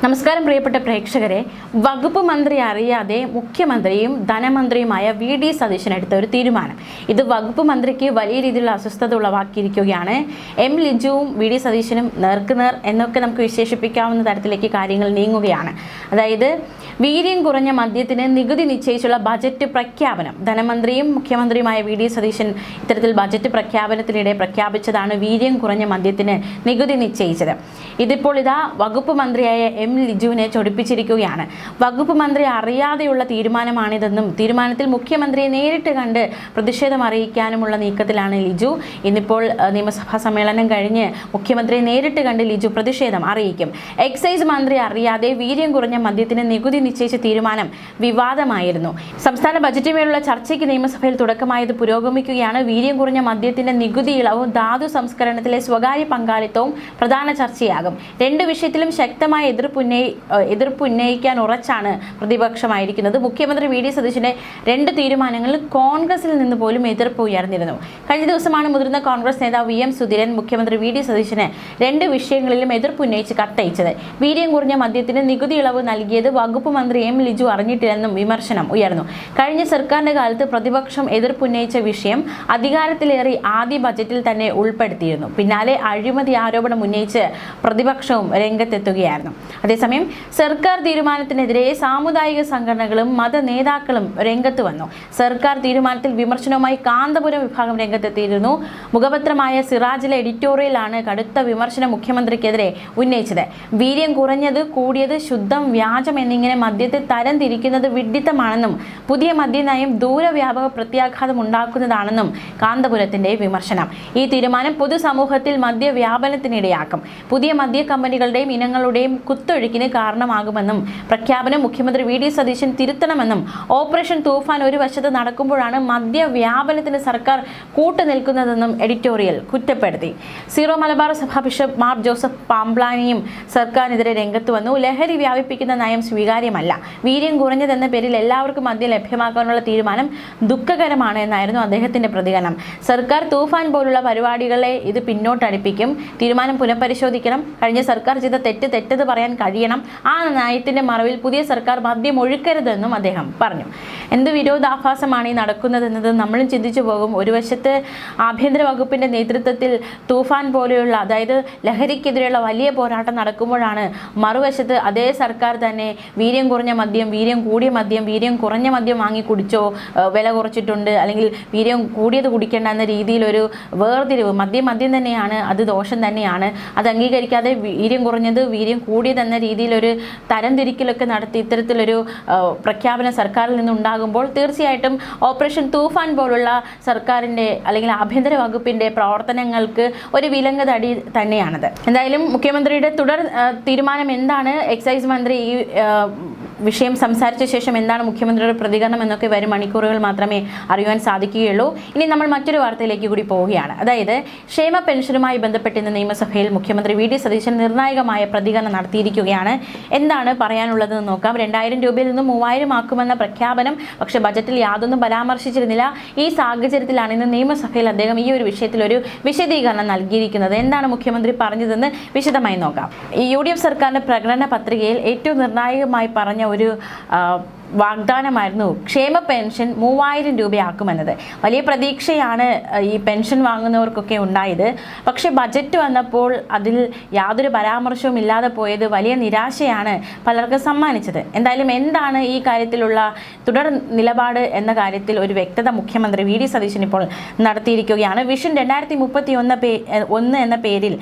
നമസ്കാരം പ്രിയപ്പെട്ട പ്രേക്ഷകരെ, വകുപ്പ് മന്ത്രി അറിയാതെ മുഖ്യമന്ത്രിയും ധനമന്ത്രിയുമായ വി.ഡി. സതീശൻ എടുത്ത ഒരു തീരുമാനം. ഇത് വകുപ്പ് മന്ത്രിക്ക് വലിയ രീതിയിലുള്ള അസ്വസ്ഥത ഉളവാക്കിയിരിക്കുകയാണ്. M ലിജുവും VD. സതീശനും നേർക്കുനേർ എന്നൊക്കെ നമുക്ക് വിശേഷിപ്പിക്കാവുന്ന തരത്തിലേക്ക് കാര്യങ്ങൾ നീങ്ങുകയാണ്. അതായത് വീര്യം കുറഞ്ഞ മദ്യത്തിന് നികുതി നിശ്ചയിച്ചുള്ള ബജറ്റ് പ്രഖ്യാപനം. ധനമന്ത്രിയും മുഖ്യമന്ത്രിയുമായ വി.ഡി. സതീശൻ ഇത്തരത്തിൽ ബജറ്റ് പ്രഖ്യാപനത്തിനിടെ പ്രഖ്യാപിച്ചതാണ് വീര്യം കുറഞ്ഞ മദ്യത്തിന് നികുതി നിശ്ചയിച്ചത്. ഇതിപ്പോൾ വകുപ്പ് മന്ത്രിയായ എം ലിജുവിനെ ചൊടിപ്പിച്ചിരിക്കുകയാണ്. വകുപ്പ് മന്ത്രി അറിയാതെയുള്ള തീരുമാനമാണിതെന്നും തീരുമാനത്തിൽ മുഖ്യമന്ത്രിയെ നേരിട്ട് കണ്ട് പ്രതിഷേധം അറിയിക്കാനുമുള്ള നീക്കത്തിലാണ് ലിജു. ഇന്നിപ്പോൾ നിയമസഭാ സമ്മേളനം കഴിഞ്ഞ് മുഖ്യമന്ത്രിയെ നേരിട്ട് കണ്ട് ലിജു പ്രതിഷേധം അറിയിക്കും. എക്സൈസ് മന്ത്രി അറിയാതെ വീര്യം കുറഞ്ഞ മദ്യത്തിന് നികുതി നിശ്ചയിച്ച തീരുമാനം വിവാദമായിരുന്നു. സംസ്ഥാന ബജറ്റുമേലുള്ള ചർച്ചയ്ക്ക് നിയമസഭയിൽ തുടക്കമായത് പുരോഗമിക്കുകയാണ്. വീര്യം കുറഞ്ഞ മദ്യത്തിന്റെ നികുതി ഇളവും ധാതു സംസ്കരണത്തിലെ സ്വകാര്യ പങ്കാളിത്തവും പ്രധാന ചർച്ചയാകും. രണ്ട് വിഷയത്തിലും ശക്തമായ എതിർപ്പ് ഉന്നയിക്കാൻ ഉറച്ചാണ് പ്രതിപക്ഷമായിരിക്കുന്നത്. മുഖ്യമന്ത്രി വി.ഡി. സതീശന്റെ രണ്ട് തീരുമാനങ്ങളിൽ കോൺഗ്രസിൽ നിന്ന് പോലും എതിർപ്പ് ഉയർന്നിരുന്നു. കഴിഞ്ഞ ദിവസമാണ് മുതിർന്ന കോൺഗ്രസ് നേതാവ് വി.എം. സുധീരൻ മുഖ്യമന്ത്രി വി.ഡി. സതീശന് രണ്ട് വിഷയങ്ങളിലും എതിർപ്പ് ഉന്നയിച്ച് കത്തയച്ചത്. വീര്യം കുറഞ്ഞ മദ്യത്തിന് നികുതി ഇളവ് നൽകിയത് വകുപ്പ് മന്ത്രി എം ലിജു അറിഞ്ഞിട്ടില്ലെന്നും വിമർശനം ഉയർന്നു. കഴിഞ്ഞ സർക്കാരിന്റെ കാലത്ത് പ്രതിപക്ഷം എതിർപ്പുന്നയിച്ച വിഷയം അധികാരത്തിലേറി ആദ്യ ബജറ്റിൽ തന്നെ ഉൾപ്പെടുത്തിയിരുന്നു. പിന്നാലെ അഴിമതി ആരോപണം ഉന്നയിച്ച് പ്രതിപക്ഷവും രംഗത്തെത്തുകയായിരുന്നു. അതേസമയം സർക്കാർ തീരുമാനത്തിനെതിരെ സാമുദായിക സംഘടനകളും മത നേതാക്കളും രംഗത്ത് വന്നു. സർക്കാർ തീരുമാനത്തിൽ വിമർശനവുമായി കാന്തപുരം വിഭാഗം രംഗത്തെത്തിയിരുന്നു. മുഖപത്രമായ സിറാജിലെ എഡിറ്റോറിയലാണ് കടുത്ത വിമർശനം മുഖ്യമന്ത്രിക്കെതിരെ ഉന്നയിച്ചത്. വീര്യം കുറഞ്ഞത്, കൂടിയത്, ശുദ്ധം, വ്യാജം എന്നിങ്ങനെ മദ്യത്തെ തരം തിരിക്കുന്നത് വിഡ്ഢിത്തമാണെന്നും പുതിയ മദ്യനയം ദൂരവ്യാപക പ്രത്യാഘാതം ഉണ്ടാക്കുന്നതാണെന്നും കാന്തപുരത്തിന്റെ വിമർശനം. ഈ തീരുമാനം പൊതുസമൂഹത്തിൽ മദ്യവ്യാപനത്തിനിടയാക്കും, പുതിയ മദ്യ കമ്പനികളുടെയും ഇനങ്ങളുടെയും കുത്തൊഴുക്കിന് കാരണമാകുമെന്നും പ്രഖ്യാപനം മുഖ്യമന്ത്രി വി.ഡി. സതീശൻ തിരുത്തണമെന്നും ഓപ്പറേഷൻ തൂഫാൻ ഒരു വശത്ത് നടക്കുമ്പോഴാണ് മദ്യവ്യാപനത്തിന് സർക്കാർ കൂട്ടുനിൽക്കുന്നതെന്നും എഡിറ്റോറിയൽ കുറ്റപ്പെടുത്തി. സീറോ മലബാർ സഭ ബിഷപ്പ് മാർ ജോസഫ് പാംപ്ലാനിയും സർക്കാരിനെതിരെ രംഗത്ത് വന്നു. ലഹരി വ്യാപിപ്പിക്കുന്ന നയം സ്വീകാര്യമല്ല, വീര്യം കുറഞ്ഞതെന്ന പേരിൽ എല്ലാവർക്കും മദ്യം ലഭ്യമാക്കാനുള്ള തീരുമാനം ദുഃഖകരമാണ് എന്നായിരുന്നു അദ്ദേഹത്തിന്റെ പ്രതികരണം. സർക്കാർ തൂഫാൻ പോലുള്ള പരിപാടികളെ ഇത് പിന്നോട്ടടിപ്പിക്കും, തീരുമാനം പുനഃപരിശോധിക്കണം, കഴിഞ്ഞ സർക്കാർ ചെയ്ത തെറ്റെന്ന് പറയാൻ കഴിയണം, ആ നയത്തിന്റെ മറവിൽ പുതിയ സർക്കാർ മദ്യം ഒഴുക്കരുതെന്നും അദ്ദേഹം പറഞ്ഞു. എന്ത് വിരോധാഭാസമാണ് ഈ നടക്കുന്നതെന്നത് നമ്മളും ചിന്തിച്ചു പോകും. ഒരു വശത്ത് ആഭ്യന്തര വകുപ്പിന്റെ നേതൃത്വത്തിൽ തൂഫാൻ പോലെയുള്ള, അതായത് ലഹരിക്കെതിരെയുള്ള വലിയ പോരാട്ടം നടക്കുമ്പോഴാണ് മറുവശത്ത് അതേ സർക്കാർ തന്നെ വീര്യം കുറഞ്ഞ മദ്യം, വീര്യം കൂടിയ മദ്യം, വീര്യം കുറഞ്ഞ മദ്യം വാങ്ങി കുടിച്ചോ, വില കുറച്ചിട്ടുണ്ട്, അല്ലെങ്കിൽ വീര്യം കൂടിയത് കുടിക്കേണ്ട എന്ന രീതിയിലൊരു വേർതിരിവ്. മദ്യം തന്നെയാണ്, അത് ദോഷം തന്നെയാണ്, അത് അംഗീകരിക്കാതെ വീര്യം കുറഞ്ഞത്, വീര്യം കൂടിയതെന്ന രീതിയിലൊരു തരംതിരിക്കലൊക്കെ നടത്തി ഇത്തരത്തിലൊരു പ്രഖ്യാപനം സർക്കാരിൽ നിന്നുണ്ടാകുമ്പോൾ തീർച്ചയായിട്ടും ഓപ്പറേഷൻ തൂഫാൻ പോലുള്ള സർക്കാരിൻ്റെ അല്ലെങ്കിൽ ആഭ്യന്തര വകുപ്പിൻ്റെ പ്രവർത്തനങ്ങൾക്ക് ഒരു വിലങ്ങുതടി തന്നെയാണത്. എന്തായാലും മുഖ്യമന്ത്രിയുടെ തുടർ തീരുമാനം എന്താണ്, എക്സൈസ് മന്ത്രി ഈ വിഷയം സംസാരിച്ച ശേഷം എന്താണ് മുഖ്യമന്ത്രിയുടെ പ്രതികരണം എന്നൊക്കെ വരും മണിക്കൂറുകൾ മാത്രമേ അറിയുവാൻ സാധിക്കുകയുള്ളൂ. ഇനി നമ്മൾ മറ്റൊരു വാർത്തയിലേക്ക് കൂടി പോവുകയാണ്. അതായത് ക്ഷേമ പെൻഷനുമായി ബന്ധപ്പെട്ട് ഇന്ന് നിയമസഭയിൽ മുഖ്യമന്ത്രി വി.ഡി. സതീശൻ നിർണായകമായ പ്രതികരണം നടത്തിയിരിക്കുകയാണ്. എന്താണ് പറയാനുള്ളതെന്ന് നോക്കാം. 2000 രൂപയിൽ നിന്നും 3000 ആക്കുമെന്ന പ്രഖ്യാപനം പക്ഷേ ബജറ്റിൽ യാതൊന്നും പരാമർശിച്ചിരുന്നില്ല. ഈ സാഹചര്യത്തിലാണ് ഇന്ന് നിയമസഭയിൽ അദ്ദേഹം ഈ ഒരു വിഷയത്തിൽ ഒരു വിശദീകരണം നൽകിയിരിക്കുന്നത്. എന്താണ് മുഖ്യമന്ത്രി പറഞ്ഞതെന്ന് വിശദമായി നോക്കാം. ഈ UDF സർക്കാരിന്റെ പ്രകടന പത്രികയിൽ ഏറ്റവും നിർണായകമായി പറഞ്ഞ ഒരു വാഗ്ദാനമായിരുന്നു ക്ഷേമ പെൻഷൻ 3000 രൂപയാക്കുമെന്നത്. വലിയ പ്രതീക്ഷയാണ് ഈ പെൻഷൻ വാങ്ങുന്നവർക്കൊക്കെ ഉണ്ടായത്. പക്ഷേ ബജറ്റ് വന്നപ്പോൾ അതിൽ യാതൊരു പരാമർശവും ഇല്ലാതെ പോയത് വലിയ നിരാശയാണ് പലർക്കും സമ്മാനിച്ചത്. എന്തായാലും എന്താണ് ഈ കാര്യത്തിലുള്ള തുടർ നിലപാട് എന്ന കാര്യത്തിൽ ഒരു വ്യക്തത മുഖ്യമന്ത്രി വി.ഡി. സതീശൻ ഇപ്പോൾ നടത്തിയിരിക്കുകയാണ്. വിഷൻ 2031 എന്ന പേരിൽ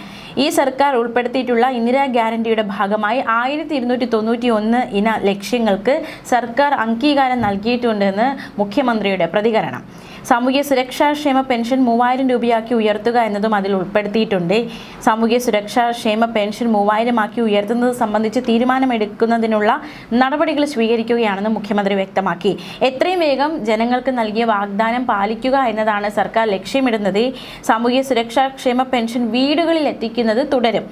ഈ സർക്കാർ ഉൾപ്പെടുത്തിയിട്ടുള്ള ഇന്ദിരാ ഗ്യാരണ്ടിയുടെ ഭാഗമായി 1291 ഇന ലക്ഷ്യങ്ങൾക്ക് സർക്കാർ അംഗീകാരം നൽകിയിട്ടുണ്ടെന്ന് മുഖ്യമന്ത്രിയുടെ പ്രതികരണം. സാമൂഹ്യ സുരക്ഷാ ക്ഷേമ പെൻഷൻ 3000 രൂപയാക്കി ഉയർത്തുക എന്നതും അതിൽ ഉൾപ്പെടുത്തിയിട്ടുണ്ട്. സാമൂഹ്യ സുരക്ഷാ ക്ഷേമ പെൻഷൻ 3000 ആക്കി ഉയർത്തുന്നത് സംബന്ധിച്ച് തീരുമാനമെടുക്കുന്നതിനുള്ള നടപടികൾ സ്വീകരിക്കുകയാണെന്ന് മുഖ്യമന്ത്രി വ്യക്തമാക്കി. എത്രയും വേഗം ജനങ്ങൾക്ക് നൽകിയ വാഗ്ദാനം പാലിക്കുക എന്നതാണ് സർക്കാർ ലക്ഷ്യമിടുന്നത്. സാമൂഹ്യ സുരക്ഷാ ക്ഷേമ പെൻഷൻ വീടുകളിൽ എത്തിക്കുന്നത് തുടരും.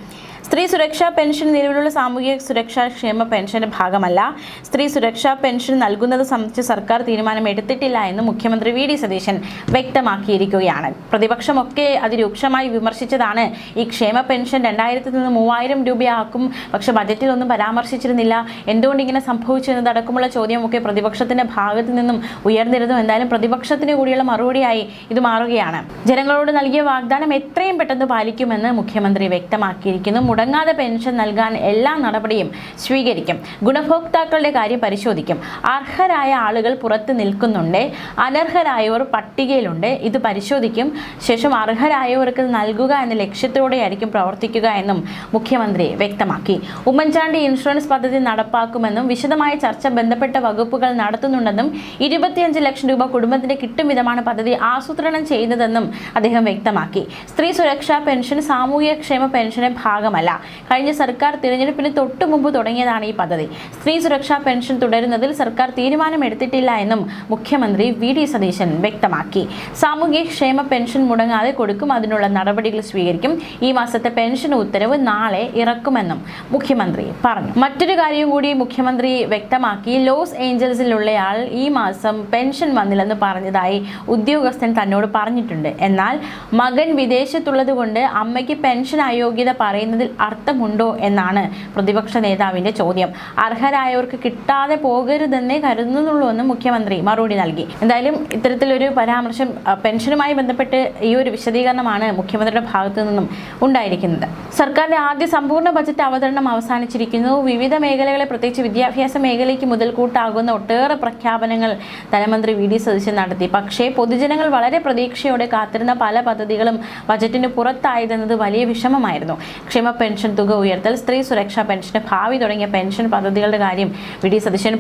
സ്ത്രീ സുരക്ഷാ പെൻഷൻ നിലവിലുള്ള സാമൂഹിക സുരക്ഷാ ക്ഷേമ പെൻഷന്റെ ഭാഗമല്ല. സ്ത്രീ സുരക്ഷാ പെൻഷൻ നൽകുന്നത് സംബന്ധിച്ച് സർക്കാർ തീരുമാനം എടുത്തിട്ടില്ല എന്ന് മുഖ്യമന്ത്രി വി ഡി സതീശൻ വ്യക്തമാക്കിയിരിക്കുകയാണ്. പ്രതിപക്ഷമൊക്കെ അതിരൂക്ഷമായി വിമർശിച്ചതാണ് ഈ ക്ഷേമ പെൻഷൻ 2000 നിന്ന് 3000 രൂപയാക്കും, പക്ഷെ ബജറ്റിൽ ഒന്നും പരാമർശിച്ചിരുന്നില്ല, എന്തുകൊണ്ട് ഇങ്ങനെ സംഭവിച്ചു എന്നതടക്കമുള്ള ചോദ്യമൊക്കെ പ്രതിപക്ഷത്തിന്റെ ഭാഗത്തു നിന്നും ഉയർന്നിരുന്നു. എന്തായാലും പ്രതിപക്ഷത്തിന് കൂടിയുള്ള മറുപടിയായി ഇത് മാറുകയാണ്. ജനങ്ങളോട് നൽകിയ വാഗ്ദാനം എത്രയും പെട്ടെന്ന് പാലിക്കുമെന്ന് മുഖ്യമന്ത്രി വ്യക്തമാക്കിയിരിക്കുന്നു. മുടങ്ങാതെ പെൻഷൻ നൽകാൻ എല്ലാ നടപടിയും സ്വീകരിക്കും. ഗുണഭോക്താക്കളുടെ കാര്യം പരിശോധിക്കും. അർഹരായ ആളുകൾ പുറത്ത് നിൽക്കുന്നുണ്ട്, അനർഹരായവർ പട്ടികയിലുണ്ട്, ഇത് പരിശോധിക്കും. ശേഷം അർഹരായവർക്ക് നൽകുക എന്ന ലക്ഷ്യത്തോടെയായിരിക്കും പ്രവർത്തിക്കുക എന്നും മുഖ്യമന്ത്രി വ്യക്തമാക്കി. ഉമ്മൻചാണ്ടി ഇൻഷുറൻസ് പദ്ധതി നടപ്പാക്കുമെന്നും വിശദമായ ചർച്ച ബന്ധപ്പെട്ട വകുപ്പുകൾ നടത്തുന്നുണ്ടെന്നും 25 ലക്ഷം രൂപ കുടുംബത്തിന് കിട്ടും വിധമാണ് പദ്ധതി ആസൂത്രണം ചെയ്യുന്നതെന്നും അദ്ദേഹം വ്യക്തമാക്കി. സ്ത്രീ സുരക്ഷാ പെൻഷൻ സാമൂഹിക ക്ഷേമ പെൻഷന്റെ ഭാഗമല്ല. കഴിഞ്ഞ സർക്കാർ തിരഞ്ഞെടുപ്പിന് തൊട്ടു മുമ്പ് തുടങ്ങിയതാണ് ഈ പദ്ധതി. സ്ത്രീ സുരക്ഷാ പെൻഷൻ തുടരുന്നതിൽ സർക്കാർ തീരുമാനമെടുത്തിട്ടില്ല എന്നും മുഖ്യമന്ത്രി വി ഡി സതീശൻ വ്യക്തമാക്കി. സാമൂഹിക ക്ഷേമ പെൻഷൻ മുടങ്ങാതെ കൊടുക്കും, അതിനുള്ള നടപടികൾ സ്വീകരിക്കും. ഈ മാസത്തെ പെൻഷൻ ഉത്തരവ് നാളെ ഇറക്കുമെന്നും മുഖ്യമന്ത്രി പറഞ്ഞു. മറ്റൊരു കാര്യം കൂടി മുഖ്യമന്ത്രി വ്യക്തമാക്കി. ലോസ് ഏഞ്ചൽസിലുള്ളയാൾ ഈ മാസം പെൻഷൻ വന്നില്ലെന്ന് പറഞ്ഞതായി ഉദ്യോഗസ്ഥൻ തന്നോട് പറഞ്ഞിട്ടുണ്ട്. എന്നാൽ മകൻ വിദേശത്തുള്ളത് കൊണ്ട് അമ്മയ്ക്ക് പെൻഷൻ അയോഗ്യത പറയുന്നതിൽ അർത്ഥമുണ്ടോ എന്നാണ് പ്രതിപക്ഷ നേതാവിന്റെ ചോദ്യം. അർഹരായവർക്ക് കിട്ടാതെ പോകരുതെന്നേ കരുതുന്നുള്ളൂ എന്ന് മുഖ്യമന്ത്രി മറുപടി നൽകി. എന്തായാലും ഇത്തരത്തിലൊരു പരാമർശം, പെൻഷനുമായി ബന്ധപ്പെട്ട് ഈ ഒരു വിശദീകരണമാണ് മുഖ്യമന്ത്രിയുടെ ഭാഗത്തു നിന്നും ഉണ്ടായിരിക്കുന്നത്. സർക്കാരിന്റെ ആദ്യ സമ്പൂർണ്ണ ബജറ്റ് അവതരണം അവസാനിച്ചിരിക്കുന്നു. വിവിധ മേഖലകളെ, പ്രത്യേകിച്ച് വിദ്യാഭ്യാസ മേഖലയ്ക്ക് മുതൽക്കൂട്ടാകുന്ന ഒട്ടേറെ പ്രഖ്യാപനങ്ങൾ ധനമന്ത്രി വി ഡി സതീശൻ നടത്തി. പക്ഷേ പൊതുജനങ്ങൾ വളരെ പ്രതീക്ഷയോടെ കാത്തിരുന്ന പല പദ്ധതികളും ബജറ്റിന് പുറത്തായതെന്നത് വലിയ വിഷമമായിരുന്നു. ക്ഷേമ പെൻഷൻ തുക ഉയർത്തൽ, സ്ത്രീ സുരക്ഷാ പെൻഷന് ഭാവി തുടങ്ങിയ പെൻഷൻ പദ്ധതികളുടെ കാര്യം വി ഡി സതീശൻ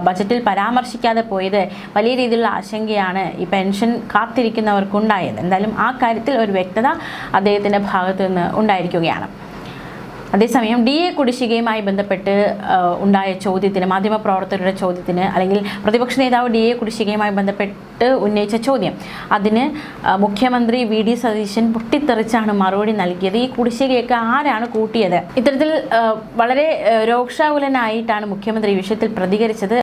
ബജറ്റിൽ പരാമർശിക്കാതെ പോയത് വലിയ രീതിയിലുള്ള ആശങ്കയാണ് ഈ പെൻഷൻ കാത്തിരിക്കുന്നവർക്കുണ്ടായത്. എന്തായാലും ആ കാര്യത്തിൽ ഒരു വ്യക്തത അദ്ദേഹത്തിൻ്റെ ഭാഗത്തു നിന്ന് ഉണ്ടായിരിക്കുകയാണ്. അതേസമയം DA കുടിശ്ശികയുമായി ബന്ധപ്പെട്ട് ഉണ്ടായ ചോദ്യത്തിന്, മാധ്യമപ്രവർത്തകരുടെ ചോദ്യത്തിന്, അല്ലെങ്കിൽ പ്രതിപക്ഷ നേതാവ് DA കുടിശ്ശികയുമായി ബന്ധപ്പെട്ട് ഉന്നയിച്ച ചോദ്യം, അതിന് മുഖ്യമന്ത്രി വി ഡി സതീശൻ പൊട്ടിത്തെറിച്ചാണ് മറുപടി നൽകിയത്. ഈ കുടിശ്ശികയൊക്കെ ആരാണ് കൂട്ടിയത്? ഇത്തരത്തിൽ വളരെ രോക്ഷാകുലനായിട്ടാണ് മുഖ്യമന്ത്രി ഈ വിഷയത്തിൽ പ്രതികരിച്ചത്.